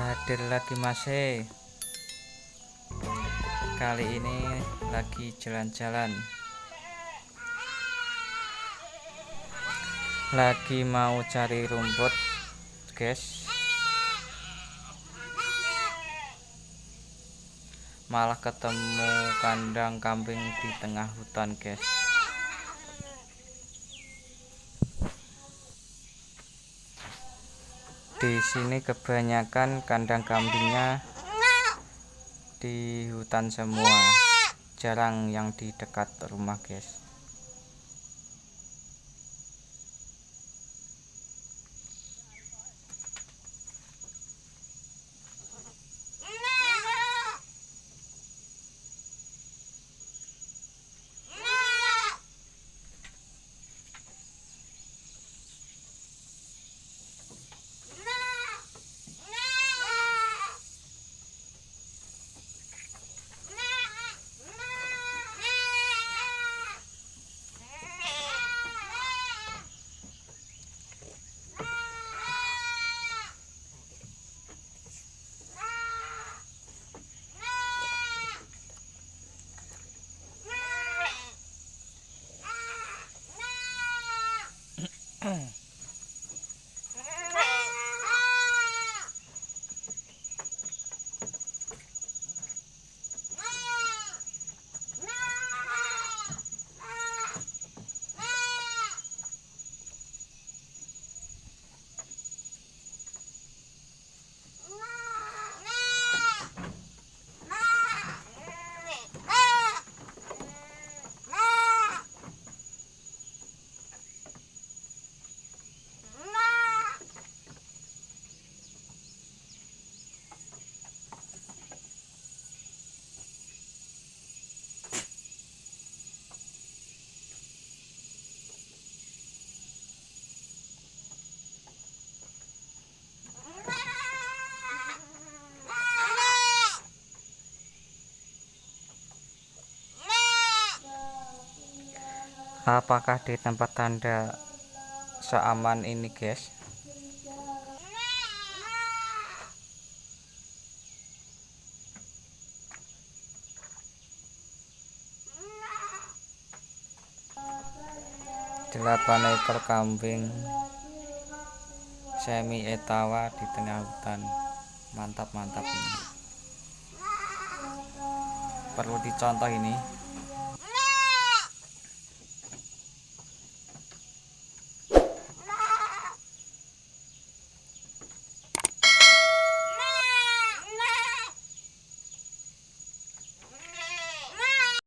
Hadir lagi Mas Kali ini lagi jalan-jalan. Lagi mau cari rumput, guys. Malah ketemu kandang kambing di tengah hutan, guys. Di sini kebanyakan kandang kambingnya di hutan semua, jarang yang di dekat rumah, guys. Apakah di tempat Anda seaman ini, guys? Delapan ekor kambing semi etawa di tengah hutan. Mantap ini. Perlu dicontoh ini.